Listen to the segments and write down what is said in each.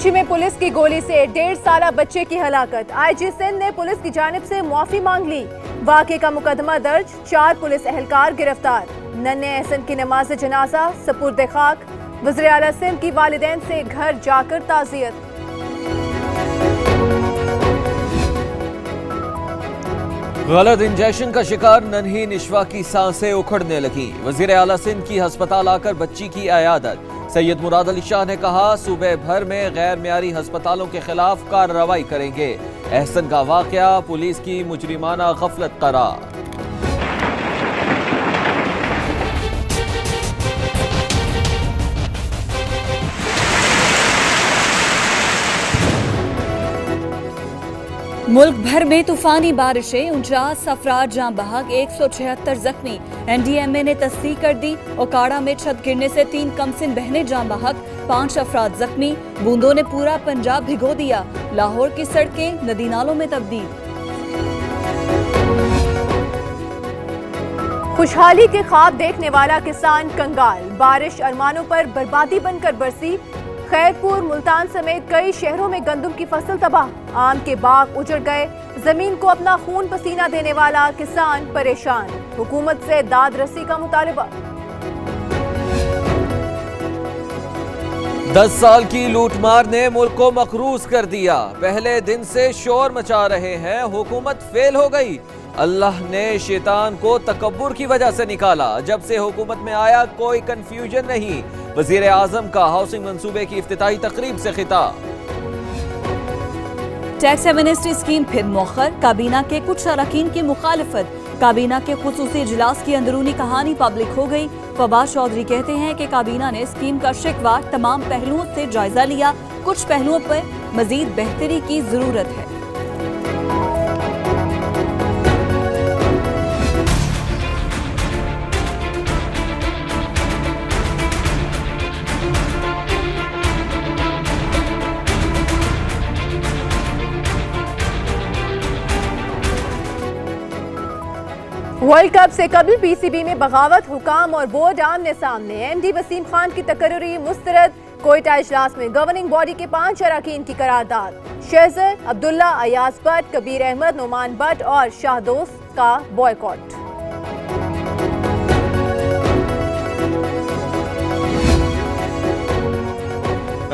कराची में पुलिस की गोली से 1.5 साला बच्चे की हलाकत। आईजी सिंध ने पुलिस की जानिब से मुआफी मांग ली। वाक़े का मुकदमा दर्ज, 4 पुलिस एहलकार गिरफ्तार। नन्हे एहसन की नमाज जनाजा सपुर्द खाक। वज़ीर आला सिंध की वालिदैन से घर जाकर ताज़ियत। गलत इंजेक्शन का शिकार नन्ही निशवा की सांसें उखड़ने लगी। वज़ीर आला सिंध की अस्पताल आकर बच्ची की अयादत। सैयद मुराद अली शाह ने कहा, सूबे भर में गैर मियारी अस्पतालों के खिलाफ कार्रवाई करेंगे। एहसन का वाकया पुलिस की मुजरिमाना गफलत करार। मुल्क भर में तूफानी बारिशें, 49 अफराद जाँ बहक, 176 जख्मी। NDMA ने तस्दीक कर दी। ओकाड़ा में छत गिरने से 3 कमसिन बहनें जाँ बहक, 5 अफराद जख्मी। बूंदों ने पूरा पंजाब भिगो दिया। लाहौर की सड़कें नदी नालों में तब्दील। खुशहाली के ख्वाब देखने वाला किसान कंगाल। बारिश अरमानों पर बर्बादी बनकर बरसी। खैरपुर, मुल्तान समेत कई शहरों में गंदम की फसल तबाह। आम के बाग उजड़ गए। जमीन को अपना खून पसीना देने वाला किसान परेशान। हुकूमत से दाद रसी का मुतालबा। 10 साल की लूटमार ने मुल्क को मकरूज कर दिया। पहले दिन से शोर मचा रहे हैं, हुकूमत फेल हो गई। अल्लाह ने शैतान को तकब्बुर की वजह से निकाला। जब से हुकूमत में आया कोई कंफ्यूजन नहीं। वजीर आजम का हाउसिंग मंसूबे की इफ्तिताही तकरीब से खिताब। टैक्स एमनेस्टी स्कीम फिर मौखर। काबीना के कुछ अरकान की मुखालफत। काबीना के खुसूसी इजलास की अंदरूनी कहानी पब्लिक हो गई। फवाद चौधरी कहते हैं कि काबीना ने स्कीम का शिकवा तमाम पहलुओं से जायजा लिया। कुछ पहलुओं पर मजीद बेहतरी की जरूरत है। वर्ल्ड कप से कबल PCB में बगावत, हुकाम और बोर्ड आमने सामने। MD वसीम खान की तकर्री मुस्तरद। कोयटा इजलास में गवर्निंग बॉडी के 5 अरकान की करारदाद। शहजर, अब्दुल्ला, अयाज भट्ट, कबीर अहमद, नोमान भट्ट और शाहदोस का बॉयकॉट।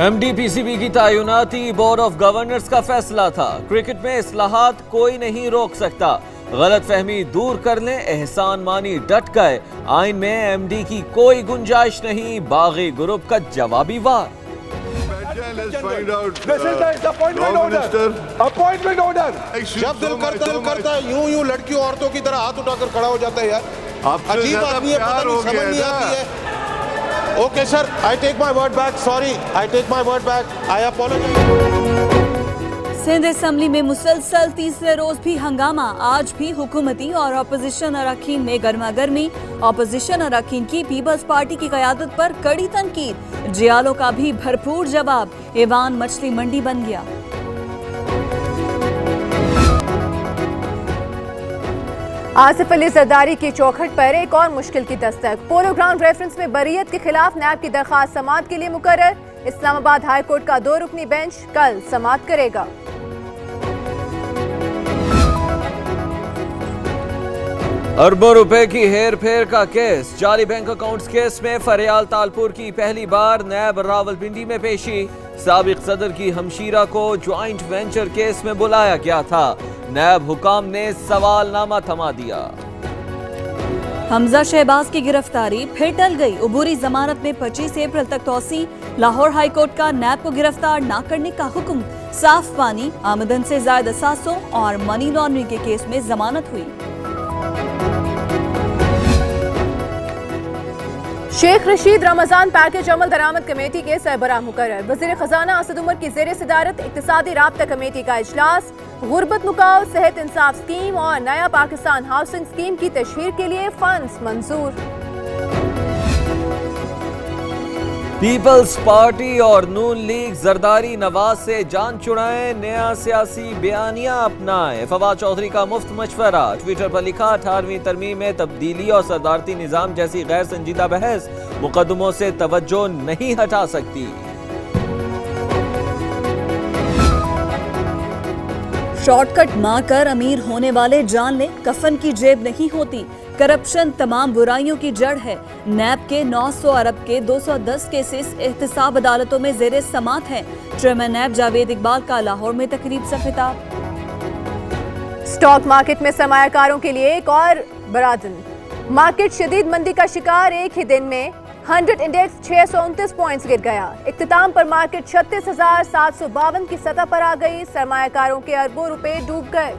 MD PCB की तैनाती बोर्ड ऑफ गवर्नर्स का फैसला था। क्रिकेट में इस्लाहात कोई नहीं रोक सकता। गलत फहमी दूर कर लें, एहसान मानी डट गए। आइन में MD की कोई गुंजाइश नहीं। बागी ग्रुप का जवाबी वार। जब दिल करता है यूं लड़कियों औरतों की तरह हाथ उठाकर खड़ा हो जाता है यार। अजीब आदमी है, पता नहीं समझ नहीं आती है। Okay sir, I take my word back, sorry, I take my word back, I apologize. Sindh assembly में मुसलसल तीसरे रोज भी हंगामा। आज भी हुकूमती और अपोजिशन अरकान में गर्मा गर्मी। अपोजिशन अरकान की पीपल्स पार्टी की क़यादत पर कड़ी तनकीद। जियालों का भी भरपूर जवाब। ऐवान मछली मंडी बन गया। आसिफ अली जरदारी की चौखट पर एक और मुश्किल की दस्तक। पोलो ग्राउंड रेफरेंस में बरीयत के खिलाफ नैब की दरखास्त समाअत के लिए मुकर्रर। इस्लामाबाद हाई कोर्ट का 2 रुकनी बेंच कल समाअत करेगा। अरबों रुपए की हेर फेर का केस। जाली बैंक अकाउंट्स केस में फरियाल तालपुर की पहली बार नैब रावलपिंडी में पेशी। साबिक सदर की हमशीरा को ज्वाइंट वेंचर केस में बुलाया गया था। नैब हुकाम ने सवालनामा थमा दिया। हमजा शहबाज की गिरफ्तारी फिर टल गई। उबूरी जमानत में 25 अप्रैल तक तौसी। लाहौर हाई कोर्ट का नैब को गिरफ्तार न करने का हुक्म। साफ पानी, आमदन से ज्यादा असासों और मनी लॉन्ड्रिंग के केस में जमानत हुई। शेख रशीद रमजान पैकेज अमल दरामद कमेटी के सरबराह मुकर्रर। वज़ीर खजाना असद उमर की ज़ेर सदारत इक्तिसादी राब्ता कमेटी का इजलास। गुर्बत मुकाव, सेहत इंसाफ स्कीम और नया पाकिस्तान हाउसिंग स्कीम की तशहीर के लिए फंड्स मंजूर। पीपल्स पार्टी और नून लीग जरदारी नवाज से जान छुड़ाएं, नया सियासी बयानिया अपनाएं। फवाद चौधरी का मुफ्त मशवरा। ट्विटर पर लिखा, 18वीं तरमीम में तब्दीली और सदारती निजाम जैसी गैर संजीदा बहस मुकदमों से तवज्जो नहीं हटा सकती। शॉर्टकट मारकर अमीर होने वाले जान लें, कफन की जेब नहीं होती। करप्शन तमाम बुराइयों की जड़ है। नैब के 900 अरब के 210 केसेस एहतसाब अदालतों में जेर समात हैं। चेयरमैन नैब जावेद इकबाल का लाहौर में तकरीब से खिताब। स्टॉक मार्केट में सरमायाकारों के लिए एक और बड़ा दिन। मार्केट शदीद मंदी का शिकार। एक ही दिन में 100 इंडेक्स 629 पॉइंट्स गिर गया। इख्तिताम पर मार्केट 36,752 की सतह पर आ गई। सरमायाकारों के अरबों रुपए डूब गए।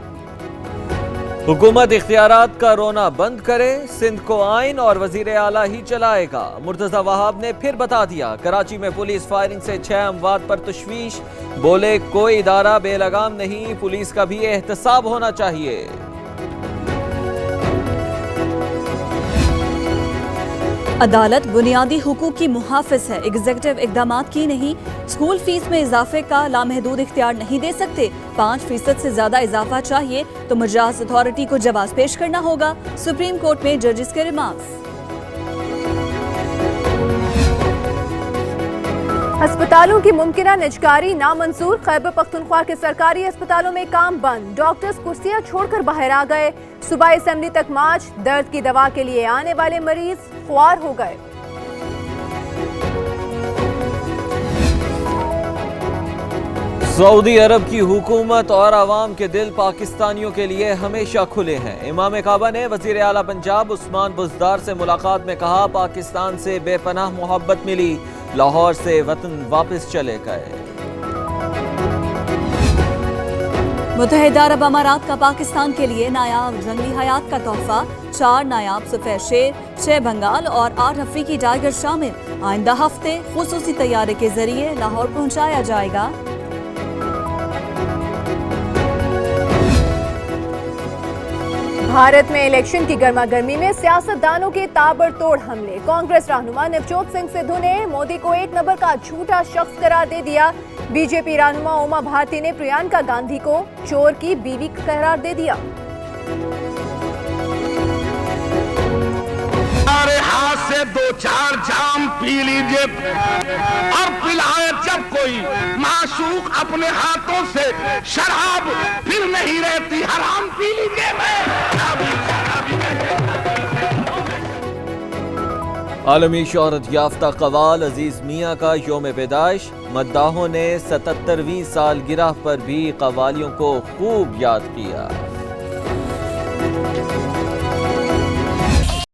हुकूमत इख्तियारात का रोना बंद करे, सिंध को आइन और वजीर आला ही चलाएगा। मुर्तजा वहाब ने फिर बता दिया। कराची में पुलिस फायरिंग से 6 अमवात पर तशवीश। बोले कोई इदारा बेलगाम नहीं, पुलिस का भी एहतसाब होना चाहिए। अदालत बुनियादी हुकूक की मुहाफिज है, एग्जीक्यूटिव इकदामात की नहीं। स्कूल फीस में इजाफे का लामहदूद इख्तियार नहीं दे सकते। 5% से ज्यादा इजाफा चाहिए तो मजाज अथॉरिटी को जवाब पेश करना होगा। सुप्रीम कोर्ट में जजेस के रिमार्क्स। अस्पतालों की मुमकिना निजकारी नामंजूर। खैबर पख्तूनख्वा के सरकारी अस्पतालों में काम बंद। डॉक्टर्स कुर्सियां छोड़कर बाहर आ गए। सूबाई असेंबली तक मार्च। दर्द की दवा के लिए आने वाले मरीज ख्वार हो गए। सऊदी अरब की हुकूमत और अवाम के दिल पाकिस्तानियों के लिए हमेशा खुले हैं। इमाम काबा ने वजीर आला पंजाब उस्मान बुज़दार से मुलाकात में कहा, पाकिस्तान से बेपनाह मोहब्बत मिली, लाहौर से वतन वापस चले गए। मुत्तहिदा अरब अमारात का पाकिस्तान के लिए नायाब जंगली हयात का तोहफा। 4 नायाब सफेद शेर, 6 बंगाल और 8 अफ्रीकी टाइगर शामिल। आइंदा हफ्ते खुसूसी तैयारे के जरिए लाहौर पहुंचाया जाएगा। भारत में इलेक्शन की गर्मागर्मी में सियासतदानों के ताबड़तोड़ हमले। कांग्रेस रहनुमा नवजोत सिंह सिद्धू ने मोदी को 1 नंबर का झूठा शख्स करार दे दिया। बीजेपी रहनुमा उमा भारती ने प्रियंका गांधी को चोर की बीवी करार दे दिया। हमारे हाथ से 2-4 जाम पी लीजिए और पिलाए जब कोई माशूक अपने हाथों से शराब फिर नहीं रहती, हराम पी लीजिए। आलमी शोहरत याफ्ता कव्वाल अजीज मियाँ का यौम पैदाइश। मद्दाहों ने 77वीं सालगिरह पर भी कव्वालियों को खूब याद किया।